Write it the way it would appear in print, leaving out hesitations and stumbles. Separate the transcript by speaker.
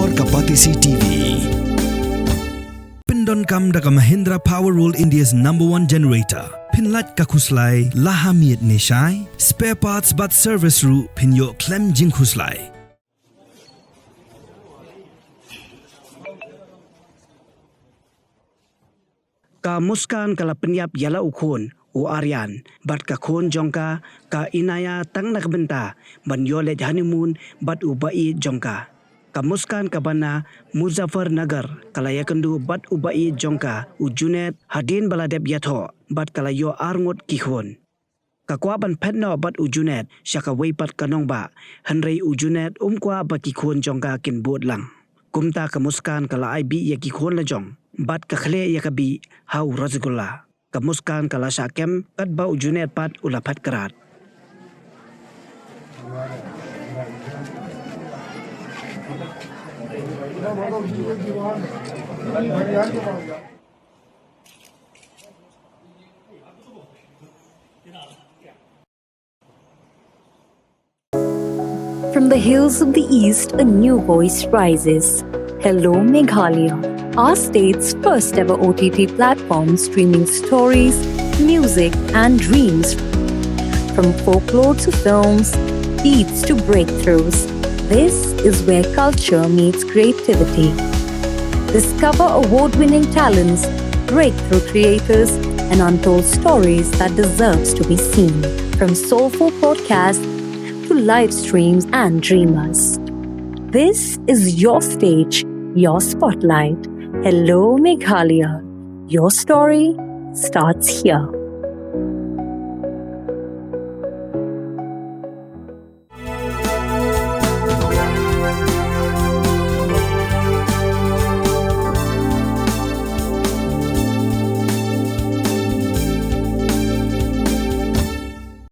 Speaker 1: Motor Kapatisi TV. Pindon kam daga Mahindra Power Roll India's #1 generator. Pynïap kakuslai lahamiet neshai. Spare parts but service ru pinyo klem jingkuslai.
Speaker 2: Ka muskan kala Pynïap yala Khun u Aryan bat ka Khun jongka ka inaya tang nakbenta ban yole honeymoon bat u bai jongka ka muskan ka bana Muzaffar Nagar kala yakendu bat u bai jongka u Junet hadin baladep yatho bat kala yo arngot ki Khun ka kwa ban phetno bat u Junet shaka weipat kanong ba hanrei u Junet kwa ba ki Khun jongka kin bot lang kumta ka muskan kala IB ya ki Khun la jong bat ka khle ya ka bi hau razgulla kamuskan kala syakem kat bau Junet pat ulapat kerat.
Speaker 3: From the hills of the east, a new voice rises. Hello, Meghalaya, our state's first ever OTT platform streaming stories, music, and dreams. From folklore to films, beats to breakthroughs, this is where culture meets creativity. Discover award-winning talents, breakthrough creators, and untold stories that deserves to be seen. From soulful podcasts to live streams and dreamers. This is your stage, your spotlight. Hello, Meghalaya. Your story starts here.